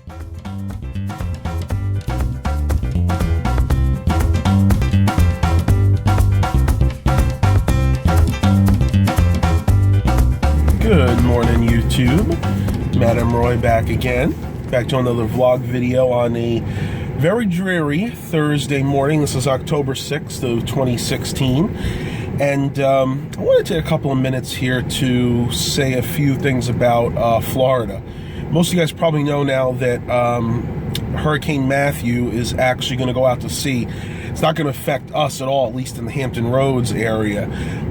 Good morning, YouTube. Madam Roy back again. Back to another vlog video on a very dreary Thursday morning. This is October 6th of 2016. And I want to take a couple of minutes here to say a few things about Florida. Most of you guys probably know now that Hurricane Matthew is actually going to go out to sea. It's not going to affect us at all, at least in the Hampton Roads area.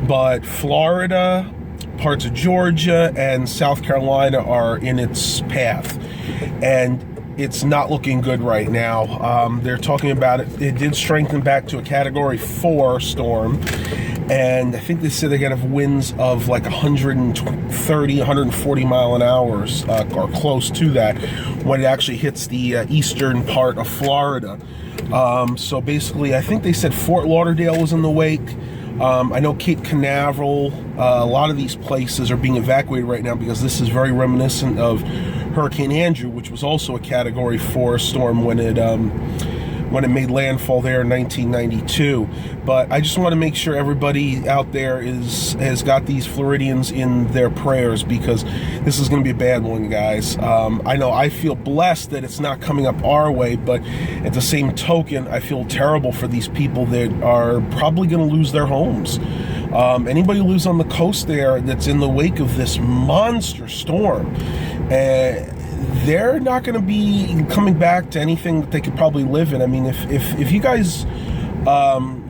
But Florida, parts of Georgia, and South Carolina are in its path. And it's not looking good right now. They're talking about it. It did strengthen back to a Category 4 storm. And I think they said they're going to have winds of like 130, 140 mile an hour, or close to that, when it actually hits the eastern part of Florida. So basically, I think they said Fort Lauderdale was in the wake. I know Cape Canaveral, a lot of these places are being evacuated right now because this is very reminiscent of Hurricane Andrew, which was also a Category 4 storm when it made landfall there in 1992. But I just want to make sure everybody out there has got these Floridians in their prayers, because this is going to be a bad one, guys. I know I feel blessed that it's not coming up our way, but at the same token, I feel terrible for these people that are probably going to lose their homes. Anybody who lives on the coast there that's in the wake of this monster storm, they're not going to be coming back to anything that they could probably live in. I mean, if you guys,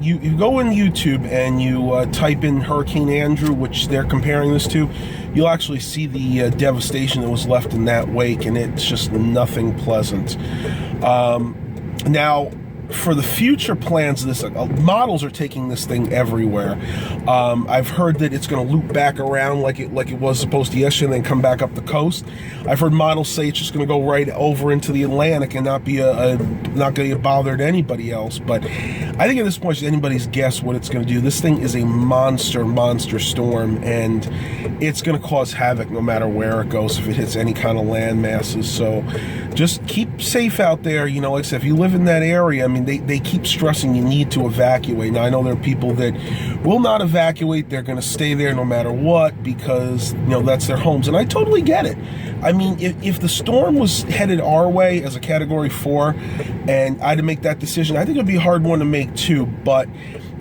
you go in YouTube and you type in Hurricane Andrew, which they're comparing this to, you'll actually see the devastation that was left in that wake, and it's just nothing pleasant. Now, for the future plans of this, models are taking this thing everywhere. I've heard that it's going to loop back around like it was supposed to yesterday, and then come back up the coast. I've heard models say it's just going to go right over into the Atlantic and not be not going to bother to anybody else. But I think at this point, it's anybody's guess what it's going to do. This thing is a monster storm, and it's going to cause havoc no matter where it goes if it hits any kind of land masses. So just keep safe out there. You know, like I said, if you live in that area, I mean, they keep stressing you need to evacuate. Now, I know there are people that will not evacuate. They're going to stay there no matter what, because, you know, that's their homes. And I totally get it. I mean, if the storm was headed our way as a Category 4 and I had to make that decision, I think it would be a hard one to make too. But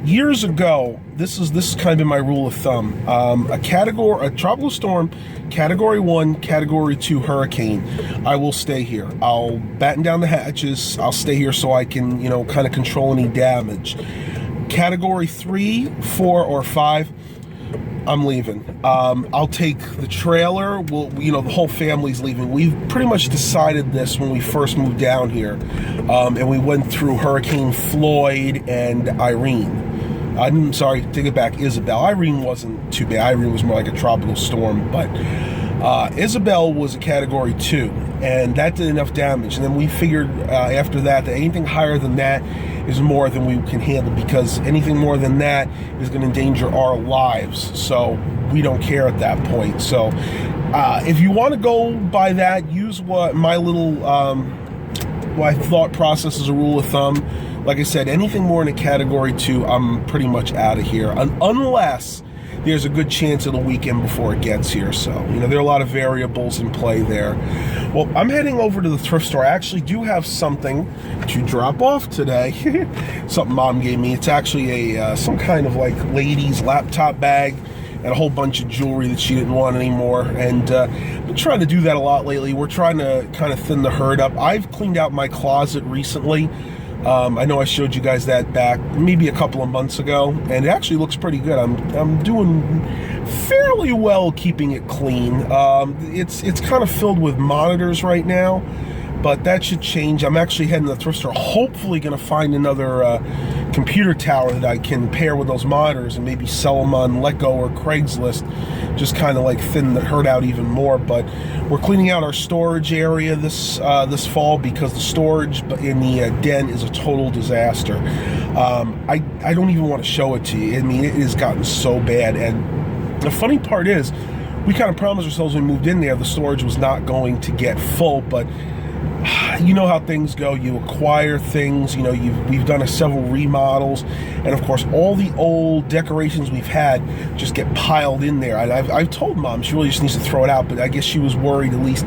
years ago, this is kind of been my rule of thumb. A tropical storm, Category 1, Category 2 hurricane, I will stay here. I'll batten down the hatches. I'll stay here so I can, you know, kind of control any damage. Category 3, 4, or 5, I'm leaving. I'll take the trailer. You know, the whole family's leaving. We've pretty much decided this when we first moved down here, and we went through Hurricane Floyd and Irene. I'm sorry, take it back, Isabel. Irene wasn't too bad. Irene was more like a tropical storm, but Isabel was a Category 2, and that did enough damage. And then we figured after that anything higher than that is more than we can handle, because anything more than that is going to endanger our lives. So we don't care at that point. So if you want to go by that, use what my little my thought process as a rule of thumb. Like I said, anything more in a Category 2, I'm pretty much out of here, unless there's a good chance of the weekend before it gets here. So, you know, there are a lot of variables in play there. Well, I'm heading over to the thrift store. I actually do have something to drop off today. Something Mom gave me. It's actually some kind of like ladies' laptop bag and a whole bunch of jewelry that she didn't want anymore. And I've been trying to do that a lot lately. We're trying to kind of thin the herd up. I've cleaned out my closet recently. I know I showed you guys that back maybe a couple of months ago, and it actually looks pretty good. I'm doing fairly well keeping it clean. It's kind of filled with monitors right now, but that should change. I'm actually heading to the thrift store, hopefully going to find another computer tower that I can pair with those monitors and maybe sell them on Letgo or Craigslist, just kind of like thin the herd out even more. But we're cleaning out our storage area this fall, because the storage in the den is a total disaster. I don't even want to show it to you. I mean, it has gotten so bad. And the funny part is, we kind of promised ourselves when we moved in there the storage was not going to get full, but you know how things go. You acquire things, you know, we've done several remodels, and of course all the old decorations we've had just get piled in there. And I've told Mom she really just needs to throw it out, but I guess she was worried, at least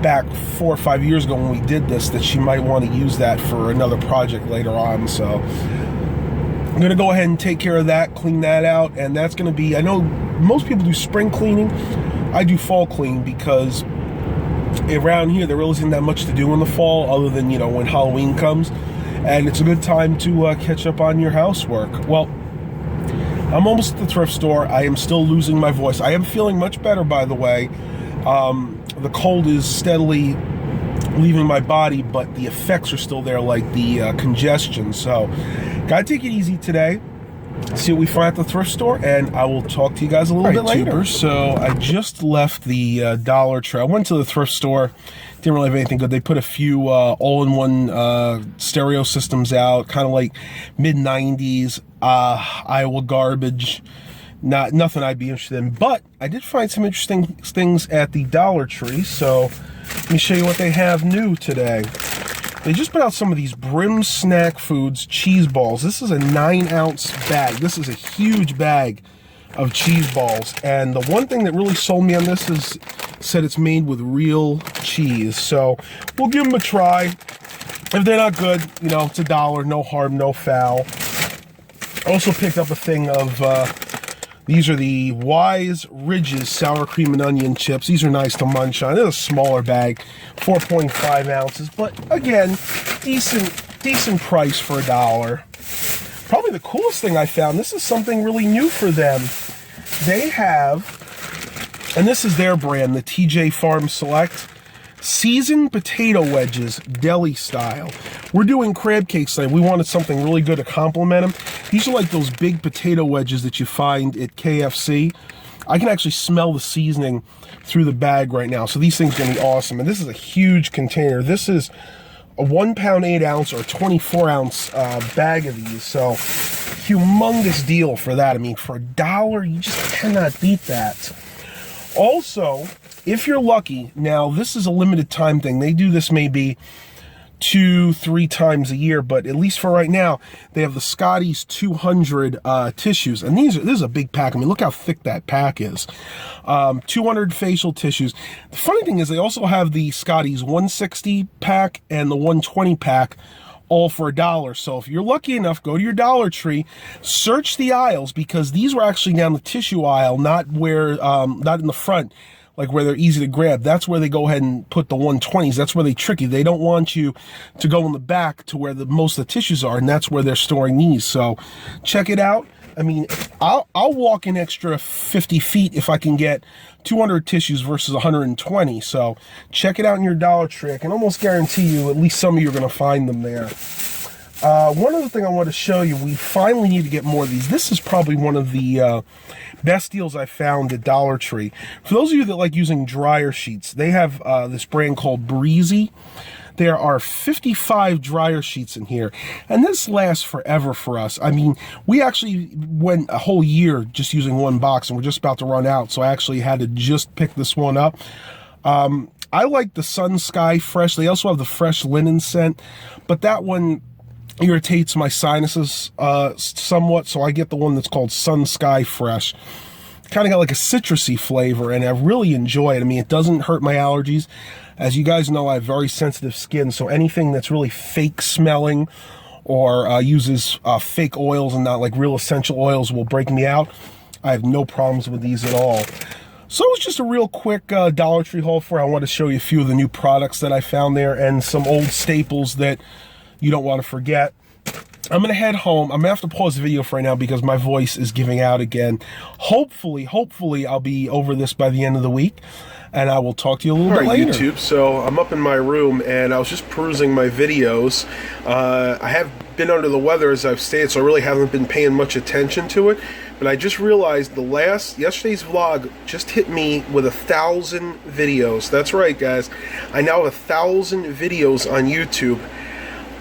back 4 or 5 years ago when we did this, that she might want to use that for another project later on. So I'm gonna go ahead and take care of that, clean that out, and that's gonna be, I know most people do spring cleaning, I do fall cleaning, because around here there really isn't that much to do in the fall other than, you know, when Halloween comes, and it's a good time to catch up on your housework. Well, I'm almost at the thrift store. I am still losing my voice. I am feeling much better, by the way. The cold is steadily leaving my body, but the effects are still there, like the congestion. So gotta take it easy today, see what we find at the thrift store, and I will talk to you guys a little bit later. Tubers, so I just left the Dollar Tree. I went to the thrift store, didn't really have anything good. They put a few all-in-one stereo systems out, kind of like mid-90s Iowa garbage. Nothing I'd be interested in, but I did find some interesting things at the Dollar Tree, so let me show you what they have new today. They just put out some of these Brim Snack Foods cheese balls. This is a 9-ounce bag. This is a huge bag of cheese balls. And the one thing that really sold me on this is said it's made with real cheese. So we'll give them a try. If they're not good, you know, it's $1. No harm, no foul. I also picked up a thing of, these are the Wise Ridges sour cream and onion chips. These are nice to munch on. They're a smaller bag, 4.5 ounces, but again, decent price for $1. Probably the coolest thing I found, this is something really new for them. They have, and this is their brand, the TJ Farm Select, seasoned potato wedges, deli style. We're doing crab cakes today. We wanted something really good to complement them. These are like those big potato wedges that you find at KFC. I can actually smell the seasoning through the bag right now. So these things are gonna be awesome. And this is a huge container. This is a 1 pound 8 ounce or 24 ounce bag of these. So humongous deal for that. I mean, for $1, you just cannot beat that. Also, if you're lucky, now this is a limited time thing. They do this maybe 2-3 times a year, but at least for right now, they have the Scotty's 200 tissues, and this is a big pack. I mean, look how thick that pack is. 200 facial tissues. The funny thing is, they also have the Scotty's 160 pack and the 120 pack, all for $1. So if you're lucky enough, go to your Dollar Tree, search the aisles, because these were actually down the tissue aisle, not where, not in the front, like where they're easy to grab. That's where they go ahead and put the 120s. That's where they trick you. They don't want you to go in the back to where most of the tissues are, and that's where they're storing these. So check it out. I mean, I'll walk an extra 50 feet if I can get 200 tissues versus 120. So check it out in your Dollar Tree. I can almost guarantee you at least some of you are going to find them there. One other thing I want to show you, we finally need to get more of these. This is probably one of the best deals I found at Dollar Tree. For those of you that like using dryer sheets, they have this brand called Breezy. There are 55 dryer sheets in here, and this lasts forever for us. I mean, we actually went a whole year just using one box, and we're just about to run out, so I actually had to just pick this one up. I like the Sun Sky Fresh. They also have the Fresh Linen scent, but that one irritates my sinuses somewhat, so I get the one that's called Sun Sky Fresh. Kind of got like a citrusy flavor, and I really enjoy it. I mean, it doesn't hurt my allergies. As you guys know, I have very sensitive skin, so anything that's really fake smelling or uses fake oils and not like real essential oils will break me out. I have no problems with these at all. So it was just a real quick Dollar Tree haul for. I want to show you a few of the new products that I found there and some old staples that you don't want to forget. I'm going to head home. I'm going to have to pause the video for right now because my voice is giving out again. Hopefully I'll be over this by the end of the week, and I will talk to you a little bit later. YouTube, so I'm up in my room, and I was just perusing my videos. I have been under the weather, as I've stated, so I really haven't been paying much attention to it. But I just realized yesterday's vlog just hit me with 1,000 videos. That's right, guys. I now have 1,000 videos on YouTube.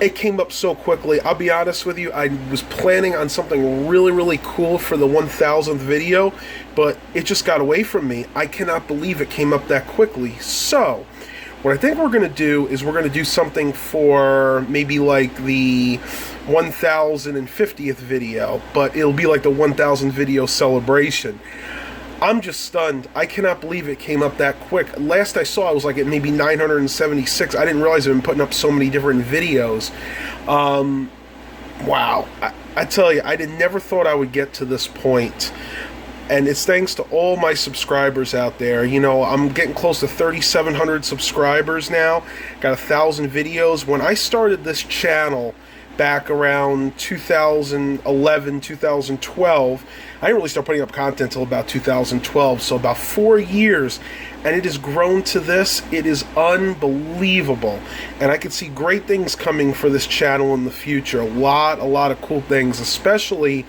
It came up so quickly. I'll be honest with you, I was planning on something really, really cool for the 1,000th video, but it just got away from me. I cannot believe it came up that quickly. So, What I think we're going to do is we're going to do something for maybe like the 1050th video, but it'll be like the 1000 video celebration. I'm just stunned. I cannot believe it came up that quick. Last I saw, it was like at maybe 976. I didn't realize I've been putting up so many different videos. Wow. I tell you, I never thought I would get to this point. And it's thanks to all my subscribers out there. You know, I'm getting close to 3,700 subscribers now. Got 1,000 videos. When I started this channel back around 2011, 2012, I didn't really start putting up content until about 2012, so about 4 years, and it has grown to this. It is unbelievable, and I can see great things coming for this channel in the future. A lot of cool things, especially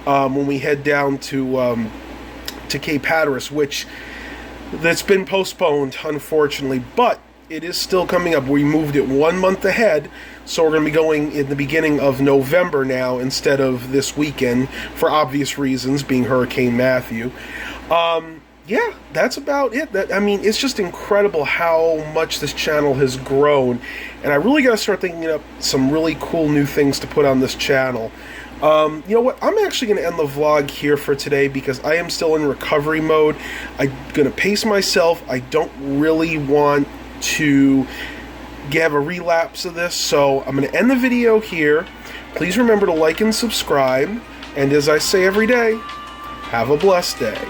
when we head down to Cape Hatteras, which that's been postponed, unfortunately, but it is still coming up. We moved it 1 month ahead, so we're going to be going in the beginning of November now instead of this weekend, for obvious reasons, being Hurricane Matthew. Yeah, that's about it. I mean, it's just incredible how much this channel has grown, and I really got to start thinking up some really cool new things to put on this channel. You know what? I'm actually going to end the vlog here for today because I am still in recovery mode. I'm going to pace myself. I don't really want to have a relapse of this, so I'm going to end the video here. Please remember to like and subscribe, and as I say every day, have a blessed day.